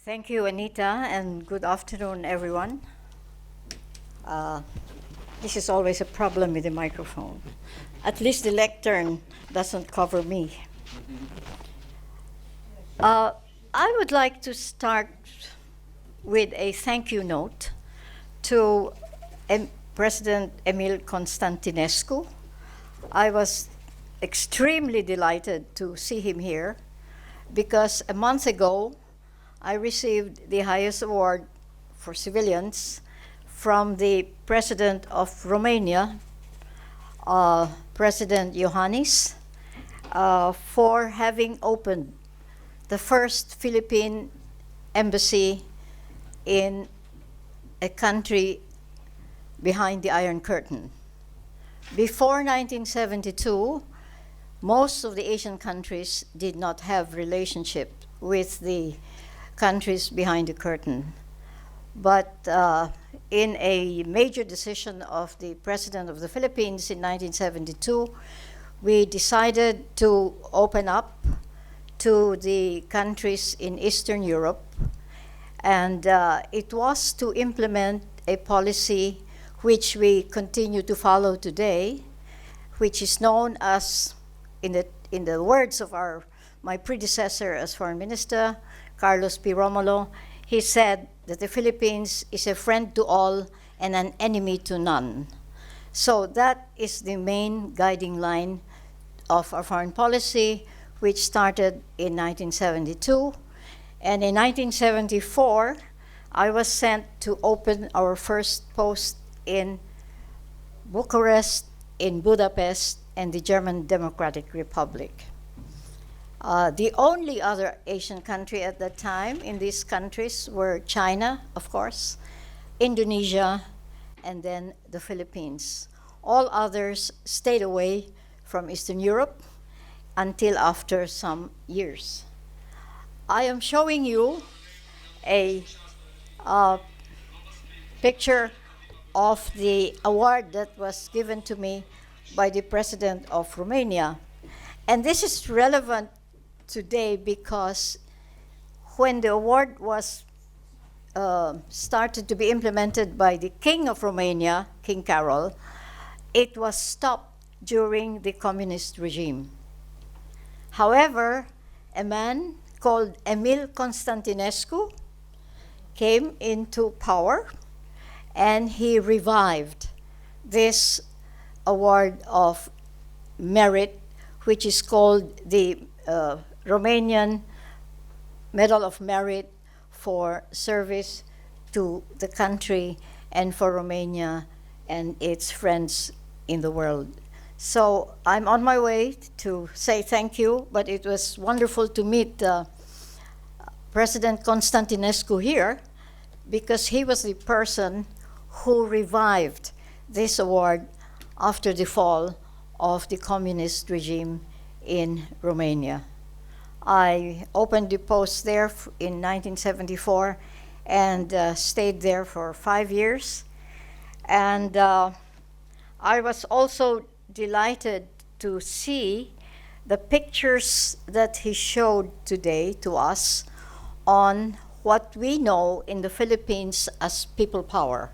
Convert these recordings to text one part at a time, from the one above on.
Thank you, Anita, and good afternoon, everyone. This is always a problem with the microphone. At least the lectern doesn't cover me. I would like to start with a thank you note to President Emil Constantinescu. I was extremely delighted to see him here because a month ago, I received the highest award for civilians from the President of Romania, President Iohannis, for having opened the first Philippine embassy in a country behind the Iron Curtain. Before 1972, most of the Asian countries did not have relationship with the countries behind the curtain. But in a major decision of the President of the Philippines in 1972, we decided to open up to the countries in Eastern Europe. And it was to implement a policy which we continue to follow today, which is known as, in the words of my predecessor as Foreign Minister, Carlos P. Romulo, he said that the Philippines is a friend to all and an enemy to none. So that is the main guiding line of our foreign policy, which started in 1972. And in 1974, I was sent to open our first post in Bucharest, in Budapest, and the German Democratic Republic. The only other Asian country at that time in these countries were China, of course, Indonesia, and then the Philippines. All others stayed away from Eastern Europe until after some years. I am showing you a picture of the award that was given to me by the President of Romania. And this is relevant today because when the award was started to be implemented by the King of Romania, King Carol, it was stopped during the communist regime. However, a man called Emil Constantinescu came into power and he revived this award of merit, which is called the Romanian Medal of Merit for service to the country and for Romania and its friends in the world. So I'm on my way to say thank you, but it was wonderful to meet President Constantinescu here because he was the person who revived this award after the fall of the communist regime in Romania. I opened the post there in 1974 and stayed there for 5 years. And I was also delighted to see the pictures that he showed today to us on what we know in the Philippines as people power.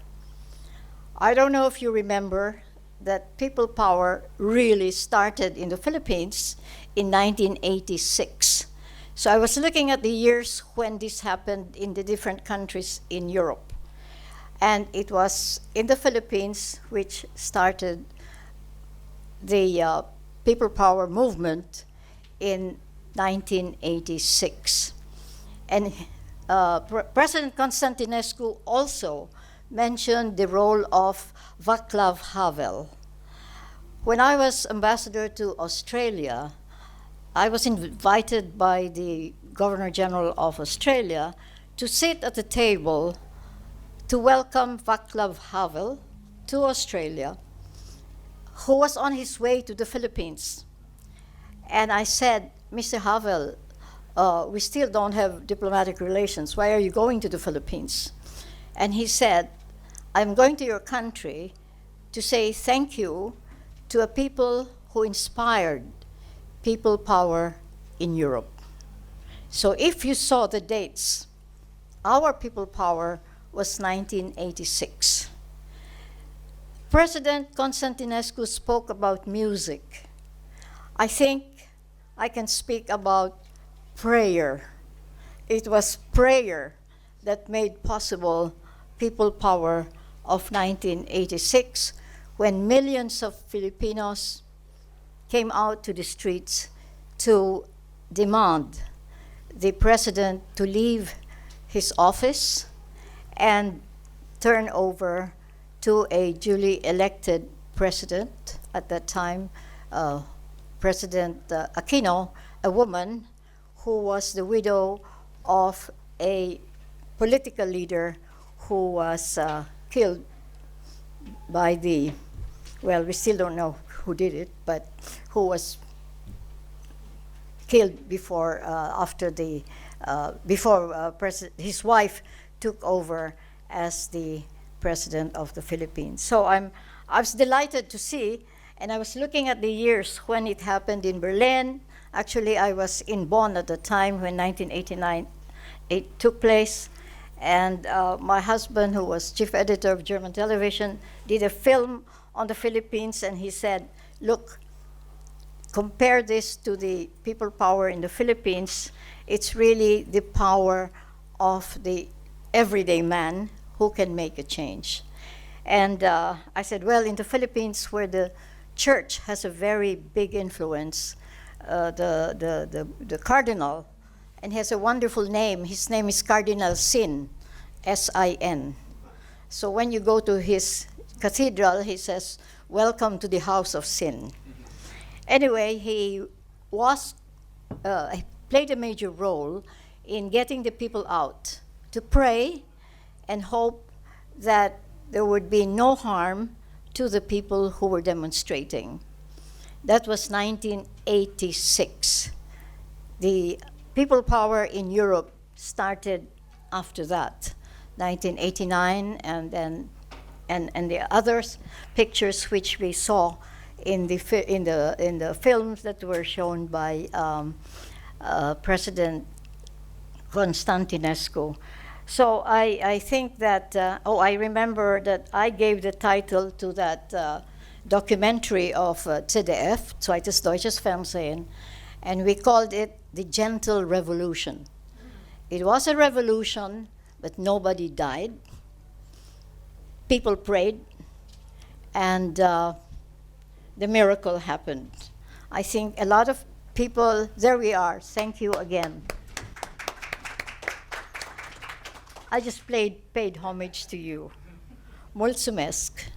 I don't know if you remember that people power really started in the Philippines in 1986. So I was looking at the years when this happened in the different countries in Europe. And it was in the Philippines which started the people power movement in 1986. And President Constantinescu also mentioned the role of Václav Havel. When I was ambassador to Australia, I was invited by the Governor General of Australia to sit at the table to welcome Václav Havel to Australia, who was on his way to the Philippines. And I said, Mr. Havel, we still don't have diplomatic relations. Why are you going to the Philippines? And he said, I'm going to your country to say thank you to a people who inspired people power in Europe. So if you saw the dates our people power was 1986. President Constantinescu spoke about music. I think I can speak about prayer. It was prayer that made possible people power of 1986, when millions of Filipinos came out to the streets to demand the president to leave his office and turn over to a duly elected president at that time, President Aquino, a woman who was the widow of a political leader who was killed by well, we still don't know who did it, but who was killed before, his wife took over as the president of the Philippines. So I was delighted to see, and I was looking at the years when it happened in Berlin. Actually, I was in Bonn at the time when 1989 it took place. And my husband, who was chief editor of German television, did a film on the Philippines, and he said, look, compare this to the people power in the Philippines. It's really the power of the everyday man who can make a change. And I said, well, in the Philippines, where the church has a very big influence, the cardinal, and he has a wonderful name. His name is Cardinal Sin, S-I-N. So when you go to his cathedral, he says, welcome to the house of sin. Anyway, he played a major role in getting the people out to pray and hope that there would be no harm to the people who were demonstrating. That was 1986. The people power in Europe started after that, 1989, and then and the others pictures which we saw in the films that were shown by President Constantinescu. So I think that I remember that I gave the title to that documentary of ZDF, Zweites Deutsches Fernsehen, and we called it The Gentle Revolution. It was a revolution, but nobody died. People prayed, and the miracle happened. I think a lot of people, there we are, thank you again. I just paid homage to you. Mulțumesc.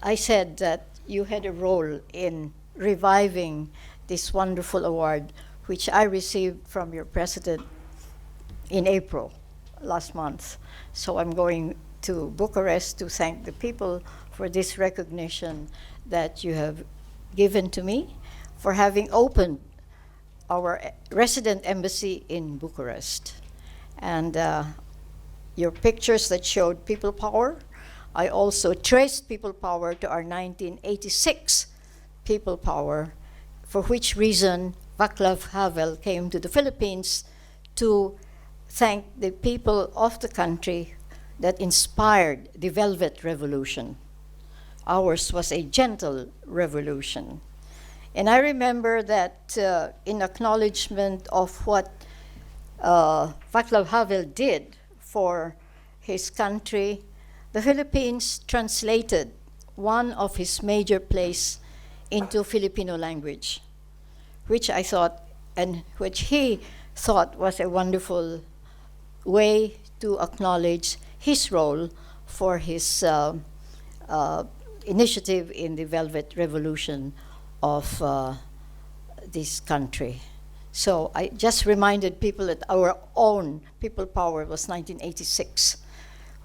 I said that you had a role in reviving this wonderful award, which I received from your president in April last month. So I'm going to Bucharest to thank the people for this recognition that you have given to me, for having opened our resident embassy in Bucharest. And your pictures that showed people power, I also traced people power to our 1986 people power, for which reason Václav Havel came to the Philippines to thank the people of the country that inspired the Velvet Revolution. Ours was a gentle revolution. And I remember that in acknowledgement of what Václav Havel did for his country, the Philippines translated one of his major plays into Filipino language, which I thought, and which he thought was a wonderful way to acknowledge his role for his initiative in the Velvet Revolution of this country. So I just reminded people that our own people power was 1986,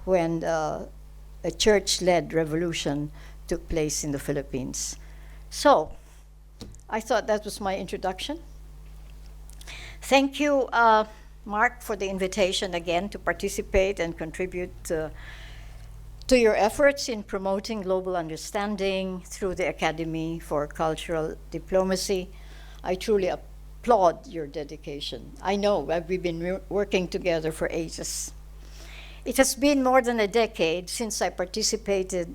when a church-led revolution took place in the Philippines. So I thought that was my introduction. Thank you, Mark, for the invitation again to participate and contribute to your efforts in promoting global understanding through the Academy for Cultural Diplomacy. I truly applaud your dedication. I know we've been working together for ages. It has been more than a decade since I participated,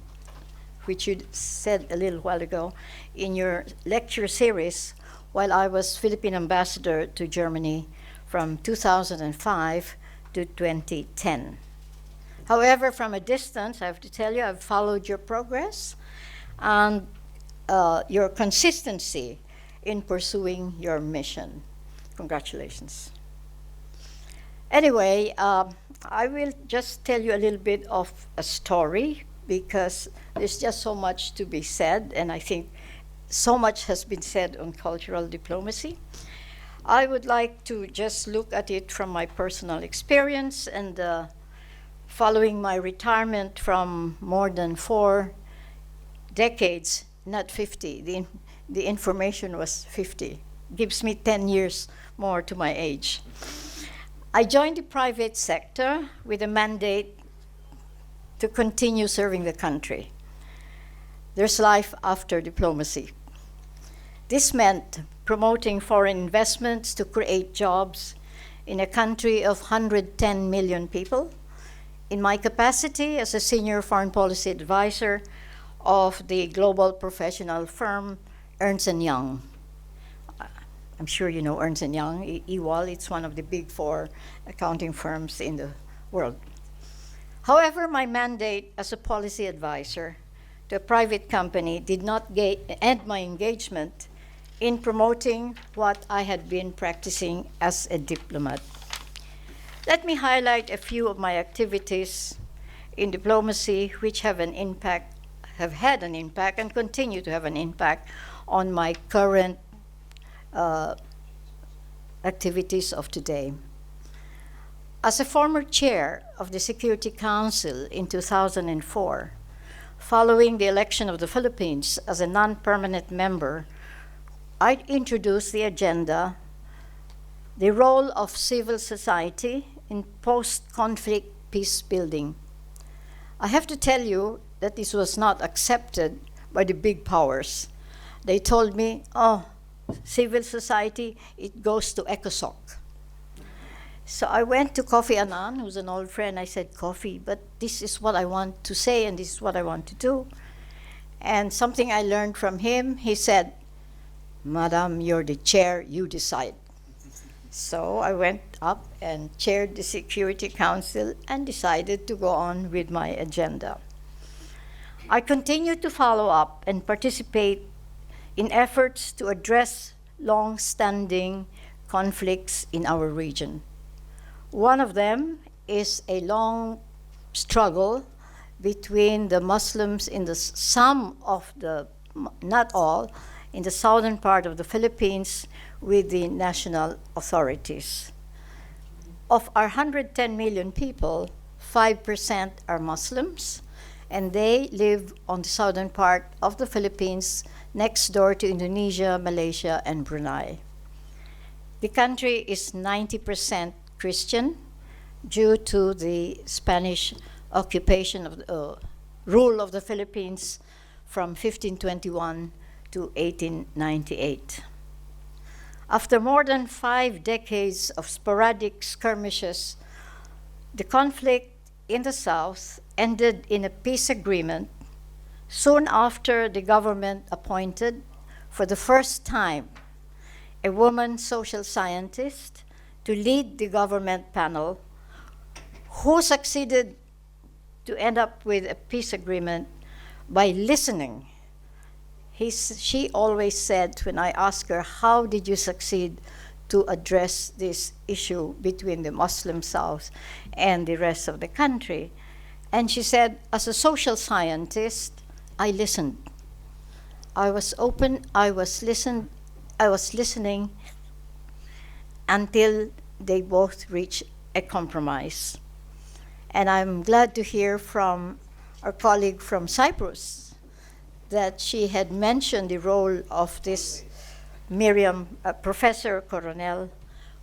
which you said a little while ago, in your lecture series while I was Philippine ambassador to Germany from 2005 to 2010. However, from a distance, I have to tell you, I've followed your progress and your consistency in pursuing your mission. Congratulations. Anyway, I will just tell you a little bit of a story because there's just so much to be said, and I think so much has been said on cultural diplomacy. I would like to just look at it from my personal experience and following my retirement from more than 4 decades, not 50. The information was 50. Gives me 10 years more to my age. I joined the private sector with a mandate to continue serving the country. There's life after diplomacy. This meant promoting foreign investments to create jobs in a country of 110 million people. In my capacity as a senior foreign policy advisor of the global professional firm Ernst & Young. I'm sure you know Ernst & Young, EWAL. It's one of the big 4 accounting firms in the world. However, my mandate as a policy advisor to a private company did not end my engagement in promoting what I had been practicing as a diplomat. Let me highlight a few of my activities in diplomacy which have had an impact and continue to have an impact on my current activities of today. As a former chair of the Security Council in 2004, following the election of the Philippines as a non-permanent member, I introduced the agenda, the role of civil society in post-conflict peace building. I have to tell you that this was not accepted by the big powers. They told me, oh, civil society, it goes to ECOSOC. So I went to Kofi Annan, who's an old friend. I said, Kofi, but this is what I want to say and this is what I want to do. And something I learned from him, he said, Madam, you're the chair, you decide. So I went up and chaired the Security Council and decided to go on with my agenda. I continue to follow up and participate in efforts to address long-standing conflicts in our region. One of them is a long struggle between the Muslims in not all, in the southern part of the Philippines with the national authorities. Of our 110 million people, 5% are Muslims, and they live on the southern part of the Philippines next door to Indonesia, Malaysia, and Brunei. The country is 90% Christian due to the Spanish occupation of the rule of the Philippines from 1521 to 1898. After more than 5 decades of sporadic skirmishes, the conflict in the south ended in a peace agreement soon after the government appointed, for the first time, a woman social scientist to lead the government panel, who succeeded to end up with a peace agreement by listening. She always said, when I asked her, how did you succeed to address this issue between the Muslim South and the rest of the country? And she said, as a social scientist, I listened. I was open, I was listening until they both reached a compromise. And I'm glad to hear from our colleague from Cyprus that she had mentioned the role of this Miriam, Professor Coronel,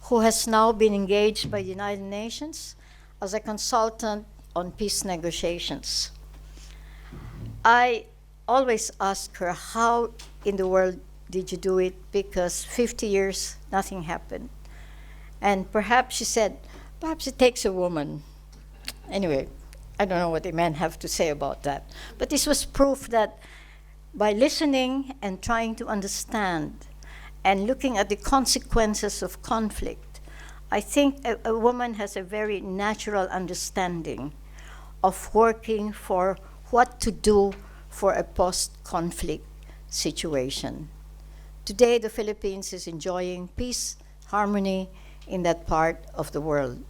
who has now been engaged by the United Nations as a consultant on peace negotiations. I always ask her, how in the world did you do it? Because 50 years, nothing happened. And perhaps she said, perhaps it takes a woman. Anyway, I don't know what the men have to say about that. But this was proof that by listening and trying to understand and looking at the consequences of conflict, I think a woman has a very natural understanding of working for what to do for a post-conflict situation. Today, the Philippines is enjoying peace, harmony in that part of the world.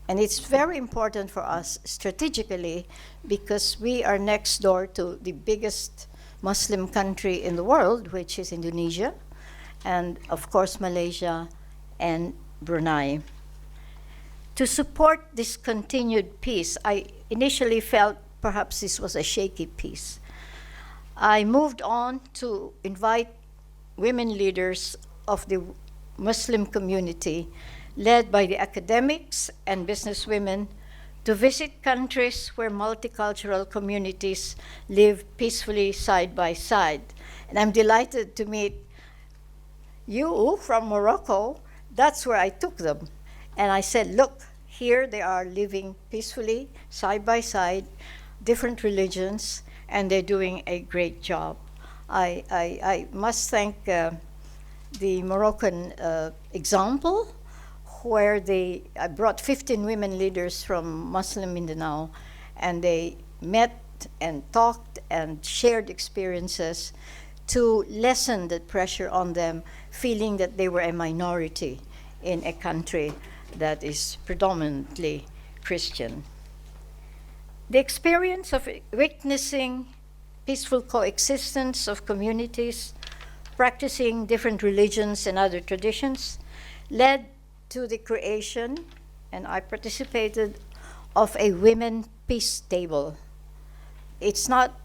And it's very important for us strategically because we are next door to the biggest Muslim country in the world, which is Indonesia, and of course Malaysia and Brunei. To support this continued peace, I initially felt perhaps this was a shaky peace. I moved on to invite women leaders of the Muslim community, led by the academics and businesswomen, to visit countries where multicultural communities live peacefully side by side. And I'm delighted to meet you from Morocco. That's where I took them. And I said, look, here they are living peacefully, side by side, different religions, and they're doing a great job. I must thank the Moroccan example, where I brought 15 women leaders from Muslim Mindanao, and they met and talked and shared experiences to lessen the pressure on them, feeling that they were a minority in a country that is predominantly Christian. The experience of witnessing peaceful coexistence of communities, practicing different religions and other traditions, led to the creation, and I participated, of a women peace table. It's not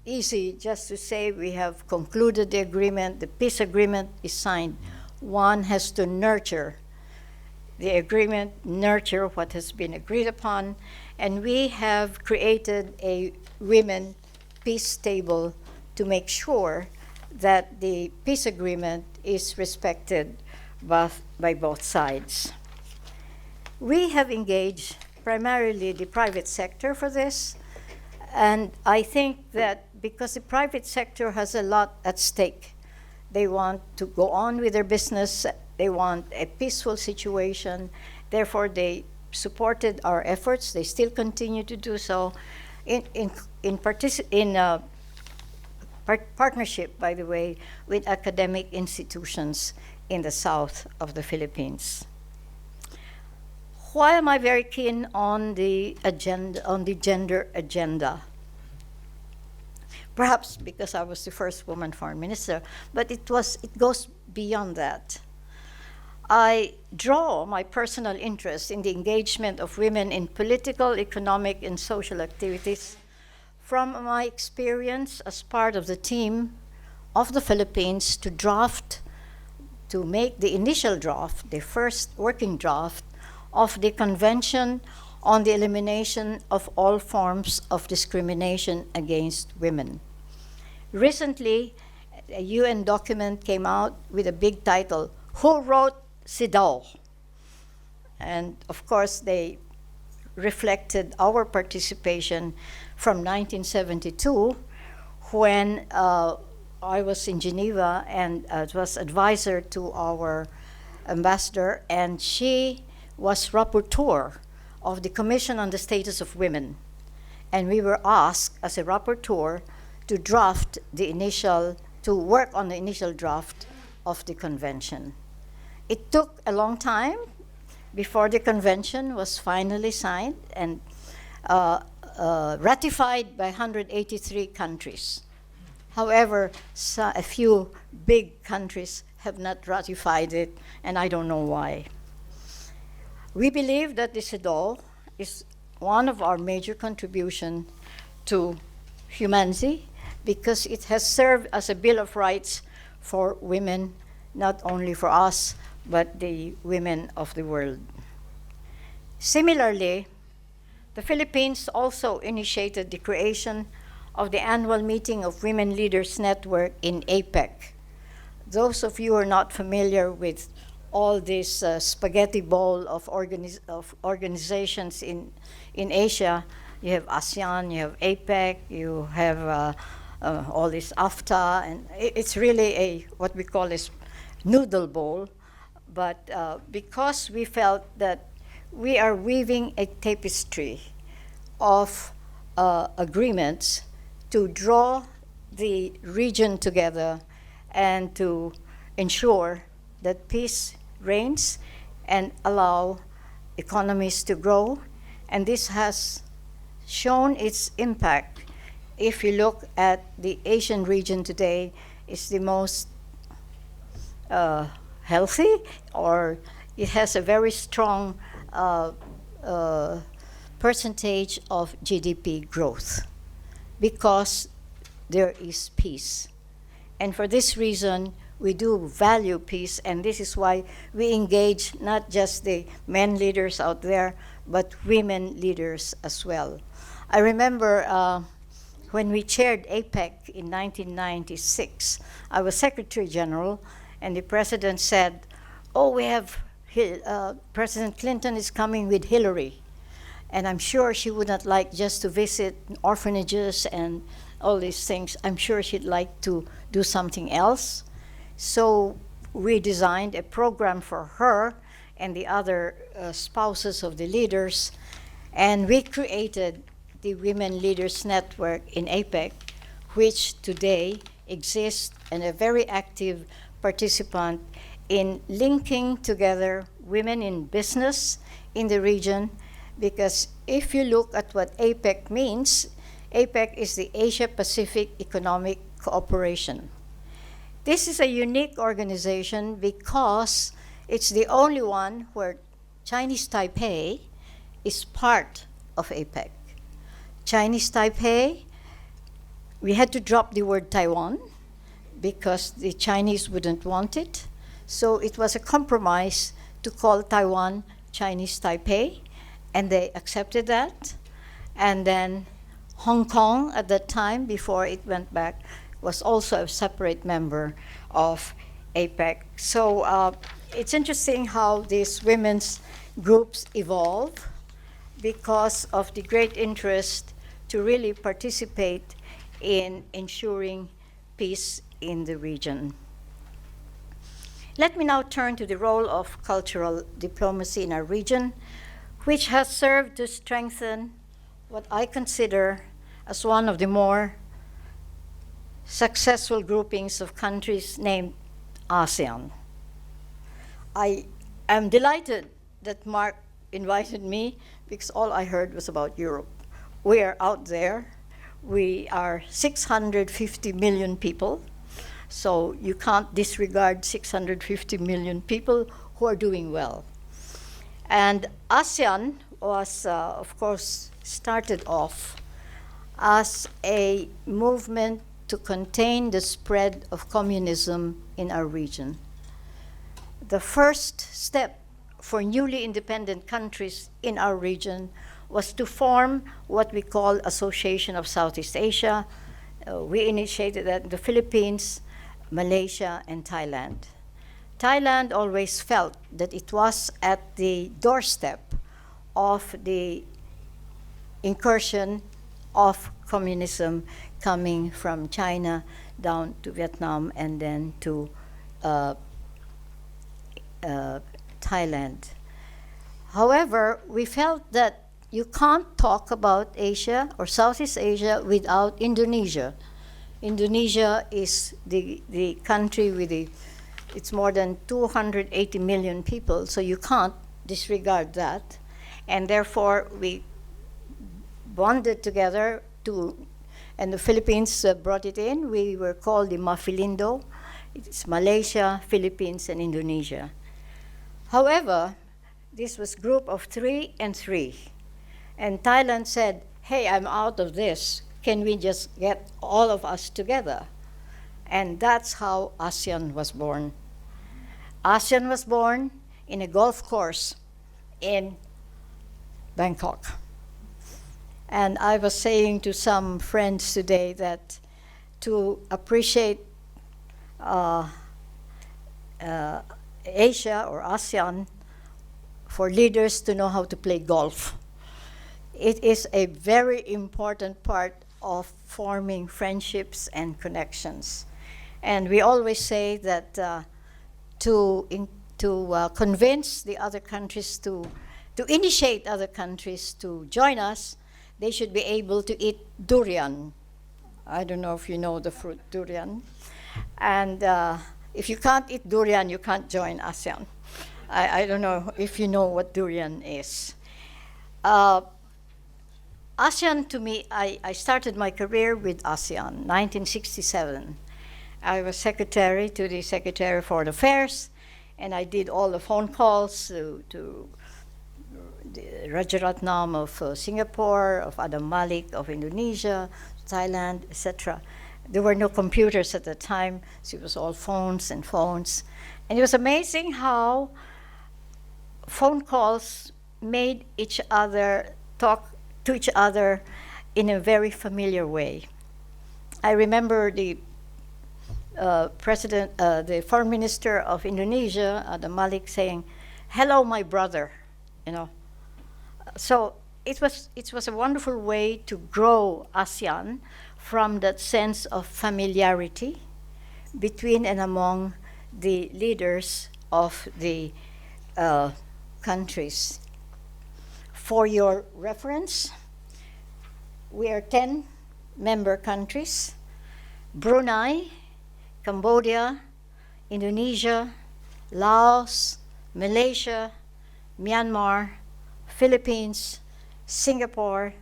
easy just to say we have concluded the agreement, the peace agreement is signed. One has to nurture the agreement, nurture what has been agreed upon, and we have created a women peace table to make sure that the peace agreement is respected by both sides. We have engaged primarily the private sector for this, and I think that because the private sector has a lot at stake, they want to go on with their business, they want a peaceful situation, therefore they supported our efforts, they still continue to do so in partnership, by the way, with academic institutions in the south of the Philippines. Why am I very keen on the gender agenda? Perhaps because I was the first woman foreign minister, but it goes beyond that. I draw my personal interest in the engagement of women in political, economic, and social activities from my experience as part of the team of the Philippines to make the initial draft, the first working draft of the Convention on the Elimination of All Forms of Discrimination Against Women. Recently, a UN document came out with a big title, Who Wrote CEDAW? And of course, they reflected our participation from 1972 when I was in Geneva and was advisor to our ambassador, and she was rapporteur of the Commission on the Status of Women. And we were asked as a rapporteur to work on the initial draft of the convention. It took a long time before the convention was finally signed and ratified by 183 countries. However, a few big countries have not ratified it, and I don't know why. We believe that the CEDAW is one of our major contributions to humanity because it has served as a Bill of Rights for women, not only for us, but the women of the world. Similarly, the Philippines also initiated the creation of the annual meeting of Women Leaders Network in APEC. Those of you who are not familiar with all this spaghetti bowl of, organizations in Asia, you have ASEAN, you have APEC, you have all this AFTA, and it's really a what we call this noodle bowl. But because we felt that we are weaving a tapestry of agreements to draw the region together and to ensure that peace reigns and allow economies to grow. And this has shown its impact. If you look at the Asian region today, it's the most healthy, or it has a very strong percentage of GDP growth because there is peace. And for this reason, we do value peace, and this is why we engage not just the men leaders out there, but women leaders as well. I remember when we chaired APEC in 1996, I was Secretary General, and the President said, oh, we have, President Clinton is coming with Hillary. And I'm sure she would not like just to visit orphanages and all these things. I'm sure she'd like to do something else. So we designed a program for her and the other spouses of the leaders, and we created the Women Leaders Network in APEC, which today exists and a very active participant in linking together women in business in the region. Because if you look at what APEC means, APEC is the Asia-Pacific Economic Cooperation. This is a unique organization because it's the only one where Chinese Taipei is part of APEC. Chinese Taipei, we had to drop the word Taiwan because the Chinese wouldn't want it. So it was a compromise to call Taiwan Chinese Taipei, and they accepted that. And then Hong Kong at that time, before it went back, was also a separate member of APEC. So it's interesting how these women's groups evolve because of the great interest to really participate in ensuring peace in the region. Let me now turn to the role of cultural diplomacy in our region, which has served to strengthen what I consider as one of the more successful groupings of countries named ASEAN. I am delighted that Mark invited me because all I heard was about Europe. We are out there. We are 650 million people, so you can't disregard 650 million people who are doing well. And ASEAN was, of course, started off as a movement to contain the spread of communism in our region. The first step for newly independent countries in our region was to form what we call Association of Southeast Asia. We initiated that in the Philippines, Malaysia, and Thailand. Thailand always felt that it was at the doorstep of the incursion of communism coming from China down to Vietnam and then to Thailand. However, we felt that you can't talk about Asia or Southeast Asia without Indonesia. Indonesia is the country with it's more than 280 million people, so you can't disregard that. And therefore, we bonded together and the Philippines brought it in. We were called the Mafilindo. It's Malaysia, Philippines, and Indonesia. However, this was group of 3 and 3. And Thailand said, hey, I'm out of this. Can we just get all of us together? And that's how ASEAN was born. ASEAN was born in a golf course in Bangkok. And I was saying to some friends today that to appreciate Asia or ASEAN for leaders to know how to play golf. It is a very important part of forming friendships and connections. And we always say that to convince the other countries to initiate other countries to join us, they should be able to eat durian. I don't know if you know the fruit durian. And if you can't eat durian, you can't join ASEAN. I don't know if you know what durian is. ASEAN, to me, I started my career with ASEAN, 1967. I was secretary to the Secretary of Foreign Affairs, and I did all the phone calls to the Rajaratnam of Singapore, of Adam Malik of Indonesia, Thailand, etc. There were no computers at the time, so it was all phones and phones. And it was amazing how phone calls made each other talk to each other in a very familiar way. I remember the the foreign minister of Indonesia, Adam Malik, saying, "Hello, my brother," you know. So it was a wonderful way to grow ASEAN from that sense of familiarity between and among the leaders of the countries. For your reference, we are 10 member countries: Brunei, Cambodia, Indonesia, Laos, Malaysia, Myanmar, Philippines, Singapore,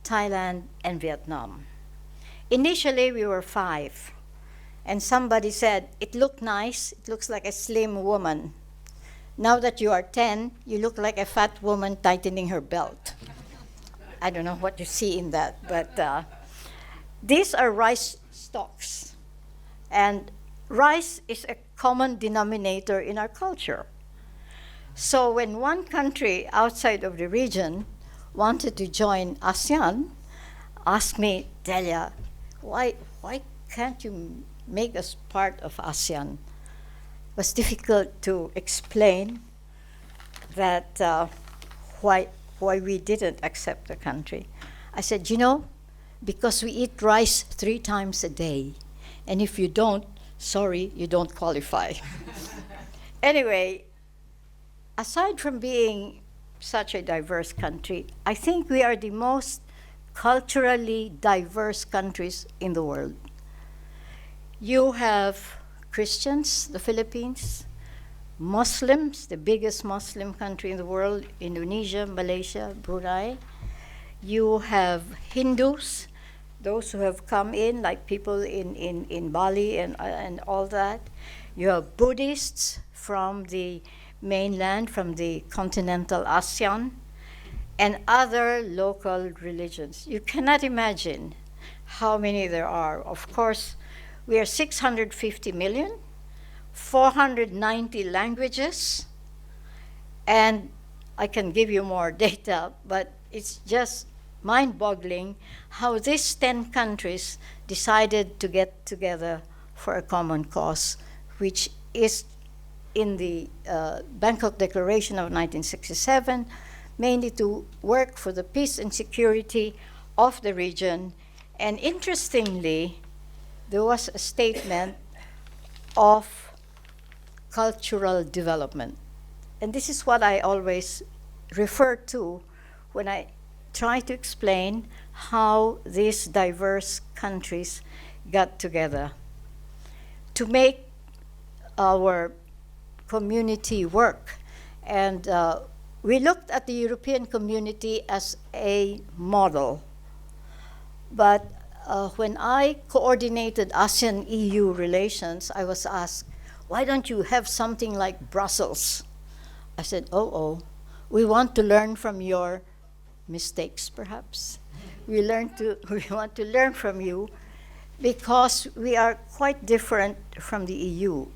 Thailand, and Vietnam. Initially, we were 5, and somebody said, "It looked nice, it looks like a slim woman." Now that you are 10, you look like a fat woman tightening her belt. I don't know what you see in that, but these are rice stalks. And rice is a common denominator in our culture. So when one country outside of the region wanted to join ASEAN, asked me, "Delia, why can't you make us part of ASEAN?" It was difficult to explain that why we didn't accept the country. I said, because we eat rice 3 times a day, and if you don't, sorry, you don't qualify. Anyway, aside from being such a diverse country, I think we are the most culturally diverse countries in the world. You have Christians, the Philippines, Muslims, the biggest Muslim country in the world, Indonesia, Malaysia, Brunei. You have Hindus, those who have come in, like people in Bali and all that. You have Buddhists from the mainland, from the continental ASEAN, and other local religions. You cannot imagine how many there are. Of course, we are 650 million, 490 languages, and I can give you more data, but it's just mind-boggling how these 10 countries decided to get together for a common cause, which is in the Bangkok Declaration of 1967, mainly to work for the peace and security of the region. And interestingly, there was a statement of cultural development. And this is what I always refer to when I try to explain how these diverse countries got together to make our community work. And we looked at the European community as a model. But when I coordinated ASEAN-EU relations, I was asked, "Why don't you have something like Brussels?" I said, we want to learn from your mistakes, perhaps. We want to learn from you because we are quite different from the EU.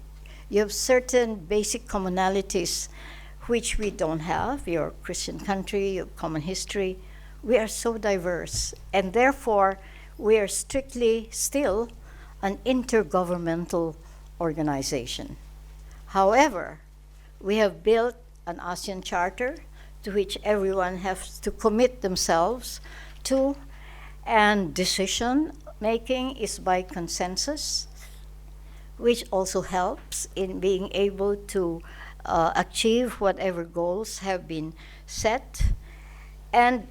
You have certain basic commonalities which we don't have. You're a Christian country, you have common history. We are so diverse, and therefore we are strictly still an intergovernmental organization. However, we have built an ASEAN Charter to which everyone has to commit themselves to, and decision making is by consensus, which also helps in being able to achieve whatever goals have been set. And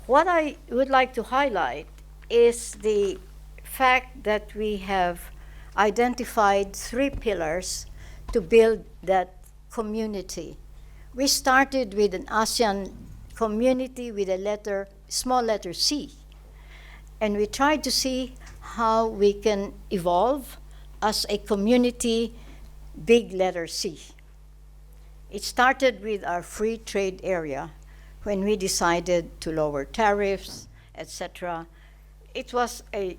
what I would like to highlight is the fact that we have identified 3 pillars to build that community. We started with an ASEAN community with a small letter C, and we tried to see how we can evolve as a community, big letter C. It started with our free trade area when we decided to lower tariffs, etc. It was a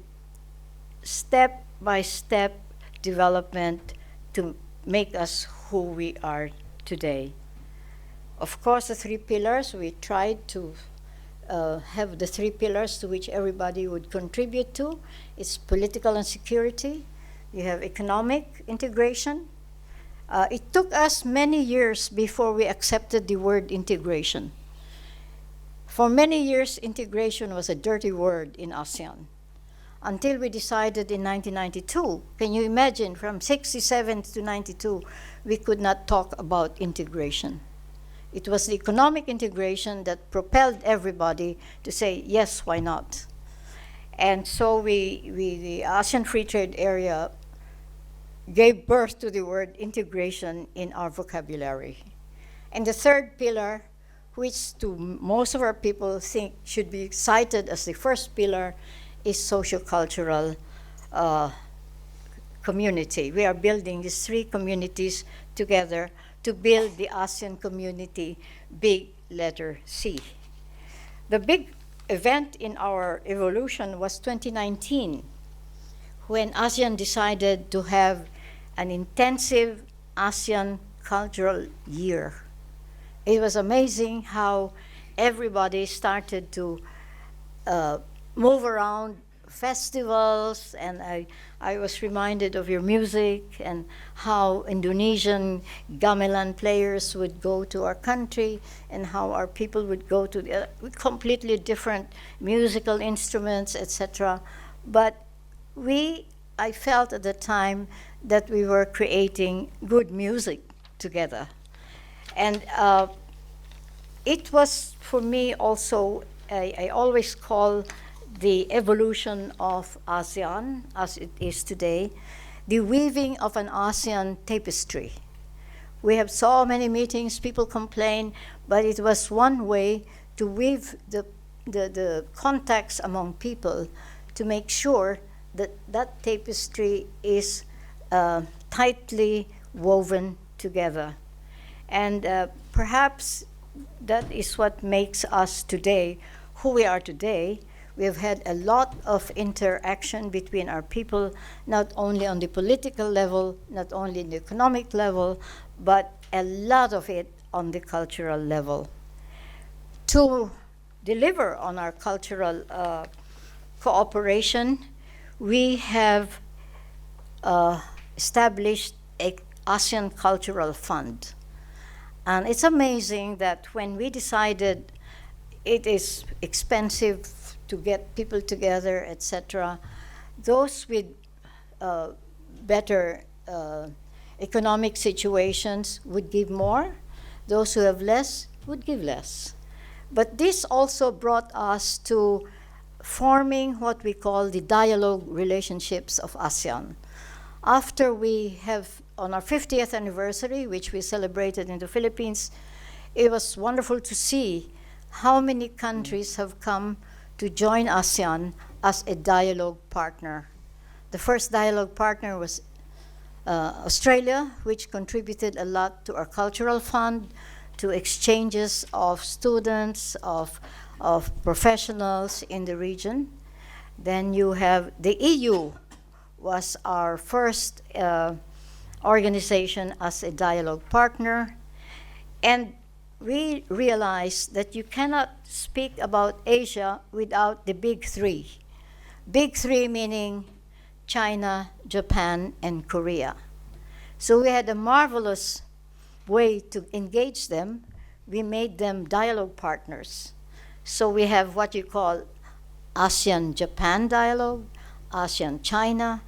step-by-step development to make us who we are today. Of course, the 3 pillars, we tried to have the 3 pillars to which everybody would contribute to. It's political and security. You have economic integration. It took us many years before we accepted the word integration. For many years, integration was a dirty word in ASEAN, until we decided in 1992. Can you imagine, from 67 to 92, we could not talk about integration. It was the economic integration that propelled everybody to say, yes, why not? And so the ASEAN Free Trade Area gave birth to the word integration in our vocabulary. And the 3rd pillar, which to most of our people think should be cited as the 1st pillar, is socio-cultural community. We are building these 3 communities together to build the ASEAN community, big letter C. The big event in our evolution was 2019, when ASEAN decided to have an intensive ASEAN cultural year. It was amazing how everybody started to move around festivals, and I was reminded of your music and how Indonesian gamelan players would go to our country and how our people would go to the completely different musical instruments, etc. But I felt at the time that we were creating good music together. And it was, for me also, I always call the evolution of ASEAN, as it is today, the weaving of an ASEAN tapestry. We have so many meetings, people complain, but it was one way to weave the contacts among people to make sure that that tapestry is tightly woven together. And perhaps that is what makes us today who we are today. We have had a lot of interaction between our people, not only on the political level, not only in the economic level, but a lot of it on the cultural level. To deliver on our cultural cooperation, we have established an ASEAN Cultural Fund. And it's amazing that when we decided it is expensive to get people together, etc., those with better economic situations would give more. Those who have less would give less. But this also brought us to forming what we call the dialogue relationships of ASEAN. After we have, on our 50th anniversary, which we celebrated in the Philippines, it was wonderful to see how many countries have come to join ASEAN as a dialogue partner. The first dialogue partner was Australia, which contributed a lot to our cultural fund, to exchanges of students, of professionals in the region. Then you have the EU was our first organization as a dialogue partner. And we realized that you cannot speak about Asia without the big 3. Big 3 meaning China, Japan, and Korea. So we had a marvelous way to engage them. We made them dialogue partners. So we have what you call ASEAN-Japan dialogue, ASEAN-China,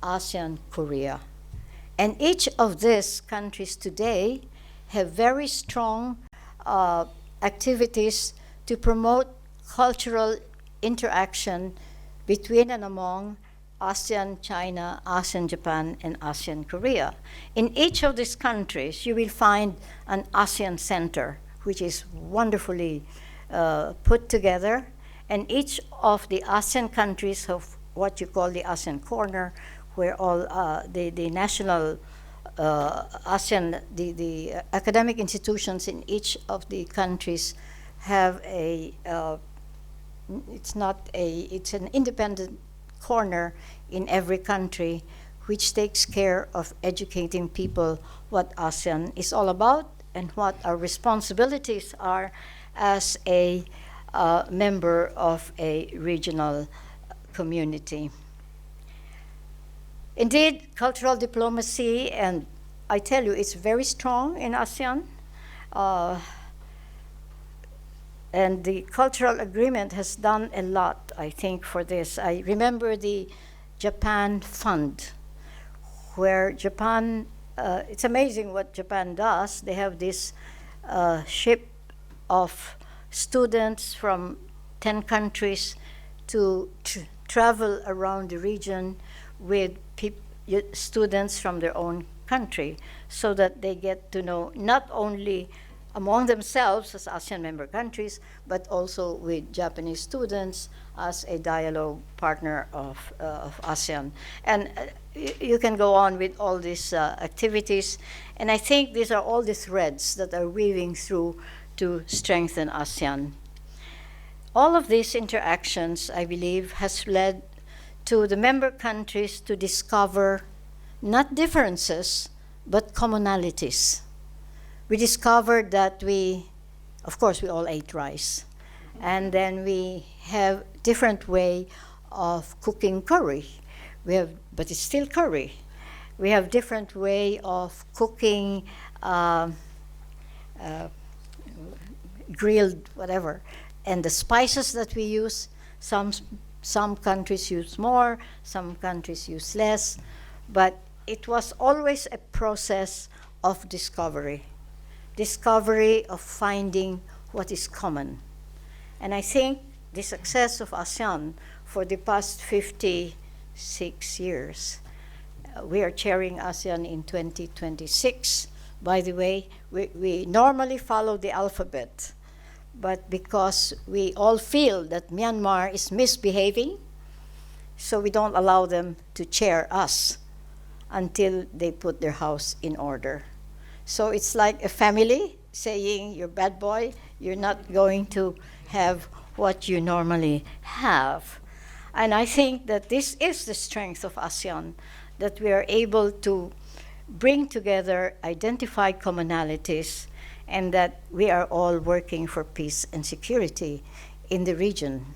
ASEAN-Korea. And each of these countries today have very strong activities to promote cultural interaction between and among ASEAN, China, ASEAN, Japan, and ASEAN, Korea. In each of these countries, you will find an ASEAN center, which is wonderfully put together. And each of the ASEAN countries have what you call the ASEAN corner, where all the national ASEAN, the academic institutions in each of the countries have it's an independent corner in every country, which takes care of educating people what ASEAN is all about and what our responsibilities are as a member of a regional community. Indeed, cultural diplomacy, and I tell you, it's very strong in ASEAN. And the cultural agreement has done a lot, I think, for this. I remember the Japan Fund, where Japan, it's amazing what Japan does. They have this ship of students from 10 countries to travel around the region with students from their own country, so that they get to know not only among themselves as ASEAN member countries, but also with Japanese students as a dialogue partner of ASEAN. And you can go on with all these activities. And I think these are all the threads that are weaving through to strengthen ASEAN. All of these interactions, I believe, has led to the member countries to discover not differences, but commonalities. We discovered that of course, we all ate rice. And then we have different way of cooking curry. But it's still curry. We have different way of cooking grilled whatever. And the spices that we use, some countries use more, some countries use less. But it was always a process of discovery of finding what is common. And I think the success of ASEAN for the past 56 years, we are chairing ASEAN in 2026. By the way, we normally follow the alphabet, but because we all feel that Myanmar is misbehaving, so we don't allow them to chair us until they put their house in order. So it's like a family saying, you're bad boy, you're not going to have what you normally have. And I think that this is the strength of ASEAN, that we are able to bring together identified commonalities, and that we are all working for peace and security in the region.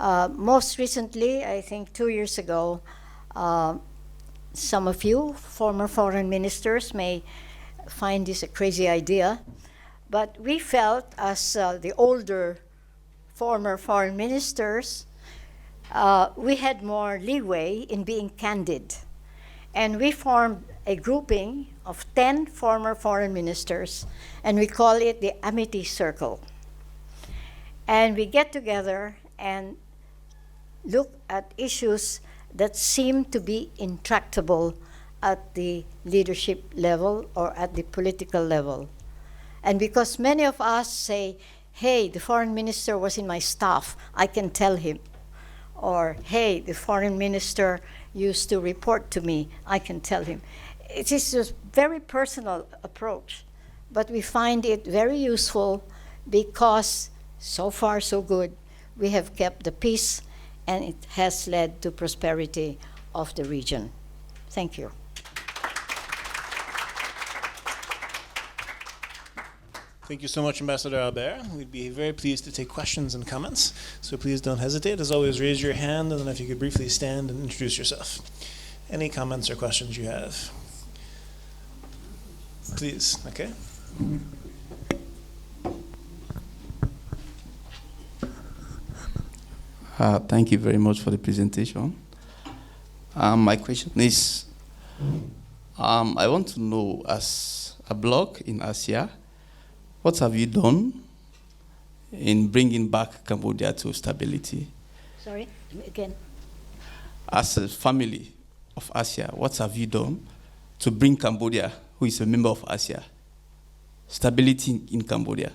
Most recently, I think 2 years ago, some of you former foreign ministers may find this a crazy idea, but we felt as the older former foreign ministers, we had more leeway in being candid. And we formed a grouping of 10 former foreign ministers, and we call it the Amity Circle. And we get together and look at issues that seem to be intractable at the leadership level or at the political level. And because many of us say, hey, the foreign minister was in my staff, I can tell him. Or, hey, the foreign minister used to report to me, I can tell him. It is a very personal approach, but we find it very useful because so far so good. We have kept the peace, and it has led to prosperity of the region. Thank you. Thank you so much, Ambassador Albert. We'd be very pleased to take questions and comments, so please don't hesitate. As always, raise your hand, and then if you could briefly stand and introduce yourself. Any comments or questions you have? Please, okay. Thank you very much for the presentation. My question is, I want to know, as a bloc in Asia, what have you done in bringing back Cambodia to stability? Sorry, again. As a family of Asia, what have you done to bring Cambodia, who is a member of Asia, stability in Cambodia?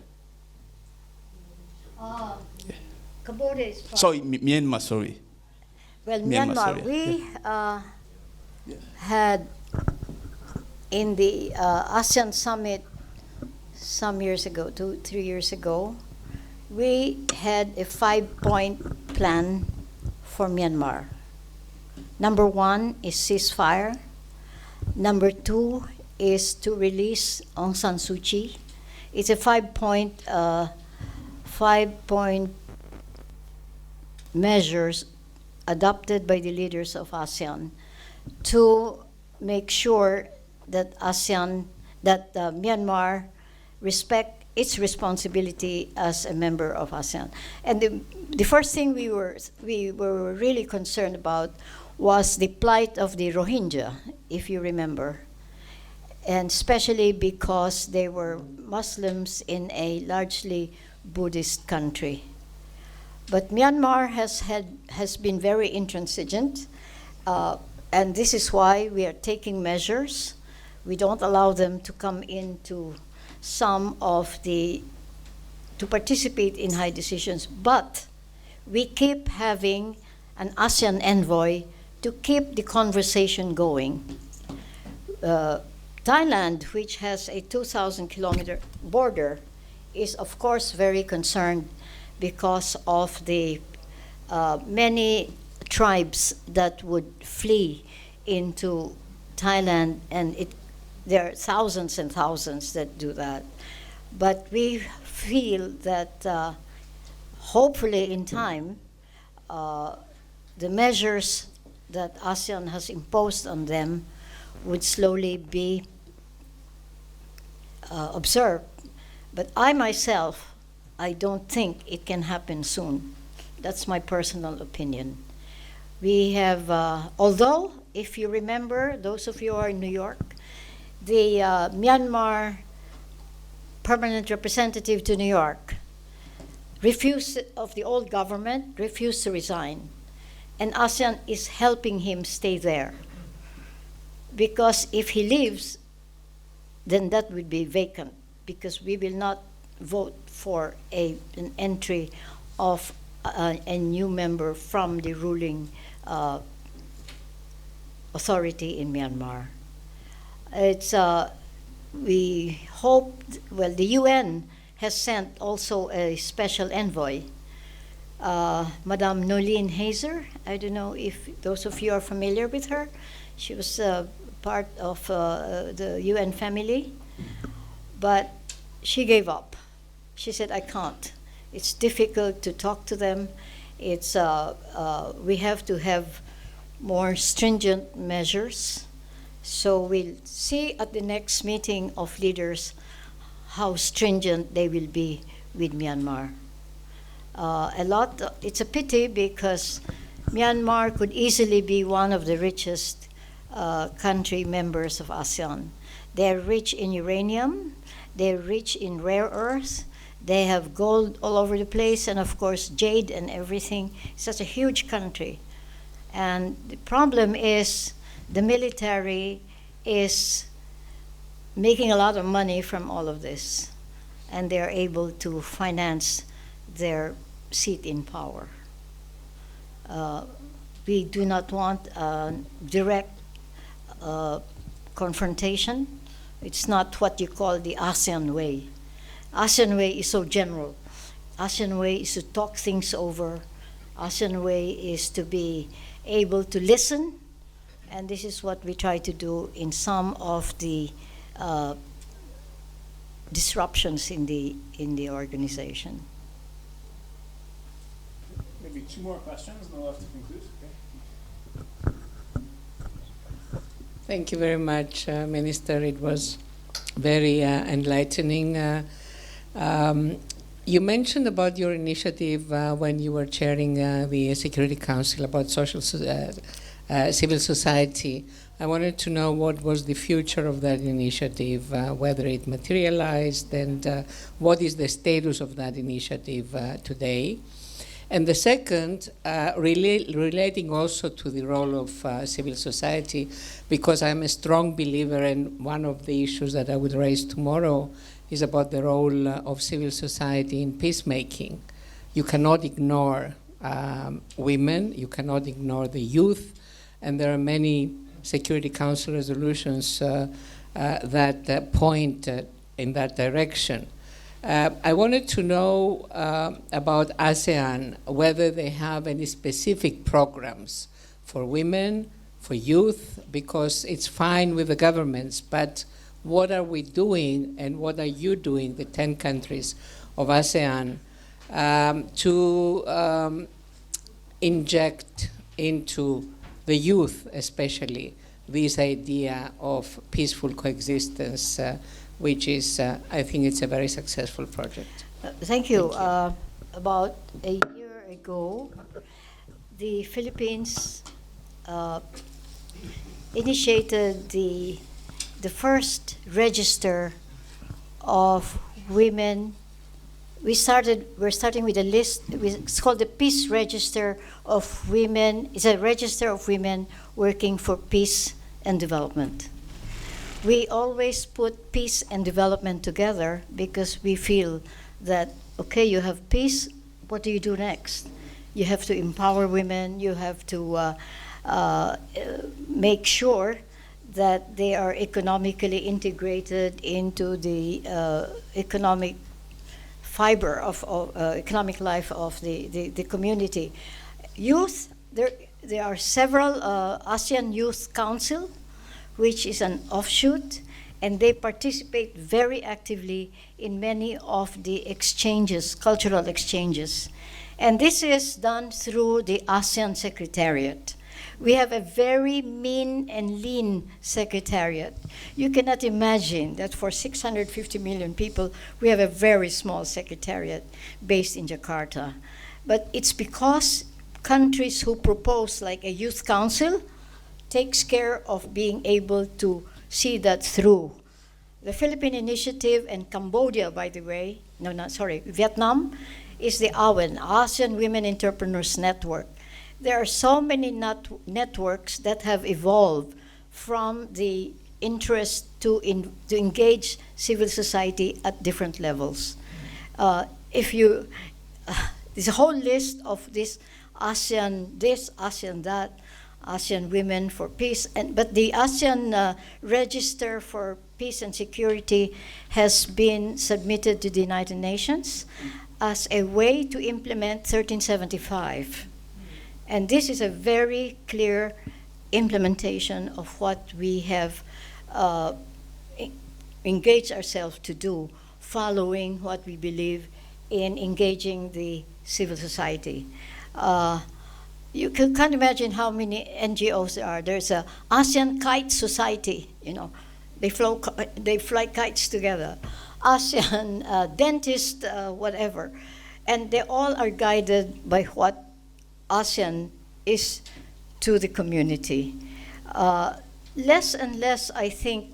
Cambodia is part. Sorry, Myanmar, sorry. Well, Myanmar, Myanmar, sorry, we had in the ASEAN summit some years ago, 2-3 years ago, we had a 5-point plan for Myanmar. Number 1 is ceasefire. Number 2 is to release Aung San Suu Kyi. It's a 5-point measures adopted by the leaders of ASEAN to make sure that Myanmar respect its responsibility as a member of ASEAN. And the first thing we were really concerned about was the plight of the Rohingya, if you remember, and especially because they were Muslims in a largely Buddhist country. But Myanmar has been very intransigent, and this is why we are taking measures. We don't allow them to come into to participate in high decisions, but we keep having an ASEAN envoy to keep the conversation going. Thailand, which has a 2,000-kilometer border, is of course very concerned because of the many tribes that would flee into Thailand, and there are thousands and thousands that do that. But we feel that hopefully in time, the measures that ASEAN has imposed on them would slowly be observed. But I myself, I don't think it can happen soon. That's my personal opinion. We have, although, if you remember, those of you who are in New York, the Myanmar permanent representative to New York of the old government, refused to resign. And ASEAN is helping him stay there. Because if he leaves, then that would be vacant, because we will not vote for an entry of a new member from the ruling authority in Myanmar. We hope, well, the UN has sent also a special envoy, Madame Nolene Hazer. I don't know if those of you are familiar with her. She was part of the UN family, but she gave up. She said, I can't. It's difficult to talk to them. We have to have more stringent measures. So we'll see at the next meeting of leaders how stringent they will be with Myanmar. It's a pity because Myanmar could easily be one of the richest country members of ASEAN. They're rich in uranium, they're rich in rare earths, they have gold all over the place, and of course jade and everything. It's such a huge country. And the problem is the military is making a lot of money from all of this, and they're able to finance their seat in power. We do not want direct confrontation. It's not what you call the ASEAN way. ASEAN way is so general. ASEAN way is to talk things over. ASEAN way is to be able to listen, and this is what we try to do in some of the disruptions in the organization. Maybe 2 more questions, and then we'll have to conclude. Okay. Thank you very much, Minister. It was very enlightening. You mentioned about your initiative when you were chairing the Security Council about civil society. I wanted to know what was the future of that initiative, whether it materialized, and what is the status of that initiative today. And the second, relating also to the role of civil society, because I'm a strong believer, and one of the issues that I would raise tomorrow is about the role of civil society in peacemaking. You cannot ignore women, you cannot ignore the youth, and there are many Security Council resolutions that point in that direction. I wanted to know about ASEAN, whether they have any specific programs for women, for youth, because it's fine with the governments, but what are we doing and what are you doing, the 10 countries of ASEAN, to inject into the youth especially this idea of peaceful coexistence, which is, I think it's a very successful project. Thank you. About a year ago, the Philippines initiated the first register of women. We're starting with a list. It's called the Peace Register of Women. It's a register of women working for peace and development. We always put peace and development together because we feel that, okay, you have peace, what do you do next? You have to empower women, you have to make sure that they are economically integrated into the economic fiber of economic life of the community. Youth, there are several ASEAN Youth Council, which is an offshoot, and they participate very actively in many of the exchanges, cultural exchanges. And this is done through the ASEAN Secretariat. We have a very mean and lean secretariat. You cannot imagine that for 650 million people, we have a very small secretariat based in Jakarta. But it's because countries who propose like a youth council takes care of being able to see that through. The Philippine Initiative and Cambodia, by the way, Vietnam, is the AWEN, ASEAN Women Entrepreneurs Network. There are so many networks that have evolved from the interest to engage civil society at different levels. There's a whole list of this, ASEAN that, ASEAN Women for Peace, but the ASEAN Register for Peace and Security has been submitted to the United Nations as a way to implement 1375. And this is a very clear implementation of what we have engaged ourselves to do, following what we believe in engaging the civil society. You can't imagine how many NGOs there are. There's a ASEAN Kite Society, they fly kites together. ASEAN Dentist, whatever. And they all are guided by what ASEAN is to the community. Less and less, I think,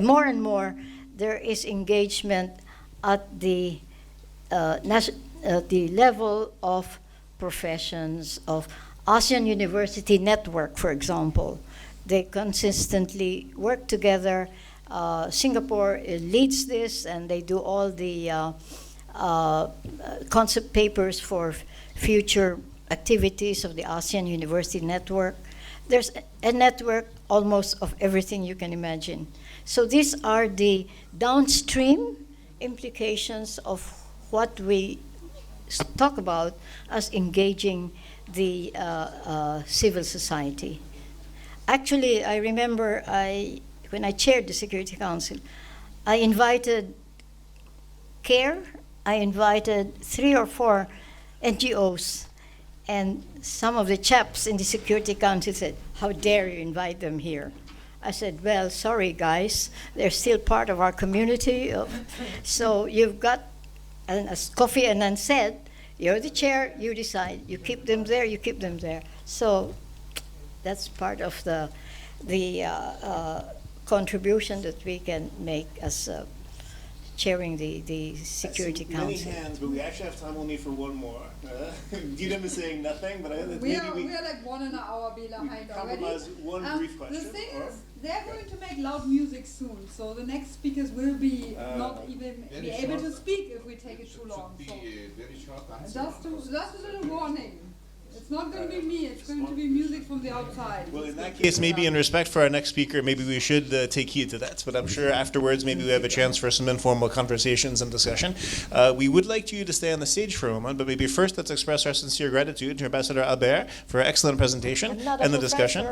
more and more, there is engagement at the level of professions, of ASEAN University Network, for example. They consistently work together. Singapore leads this, and they do all the concept papers for future activities of the ASEAN University Network. There's a network almost of everything you can imagine. So these are the downstream implications of what we talk about as engaging the civil society. Actually, I remember when I chaired the Security Council, I invited CARE, I invited 3 or 4 NGOs, and some of the chaps in the Security Council said, "How dare you invite them here?" I said, well, sorry, guys. They're still part of our community. So you've got, and as Kofi Annan said, you're the chair, you decide. You keep them there, you keep them there. So that's part of the contribution that we can make as chairing the Security Council. Many hands, but we actually have time only for one more. Didem is saying nothing, but we are like 1 hour behind already. One brief question. The thing is, they're going to make loud music soon, so the next speakers will be not even be able to speak if we take it too long. So just a little warning. It's not going to be me, it's going to be music from the outside. Well, in that case, maybe in respect for our next speaker, maybe we should take heed to that. But I'm sure afterwards, maybe we have a chance for some informal conversations and discussion. We would like you to stay on the stage for a moment, but maybe first let's express our sincere gratitude to Ambassador Albert for her excellent presentation and the discussion.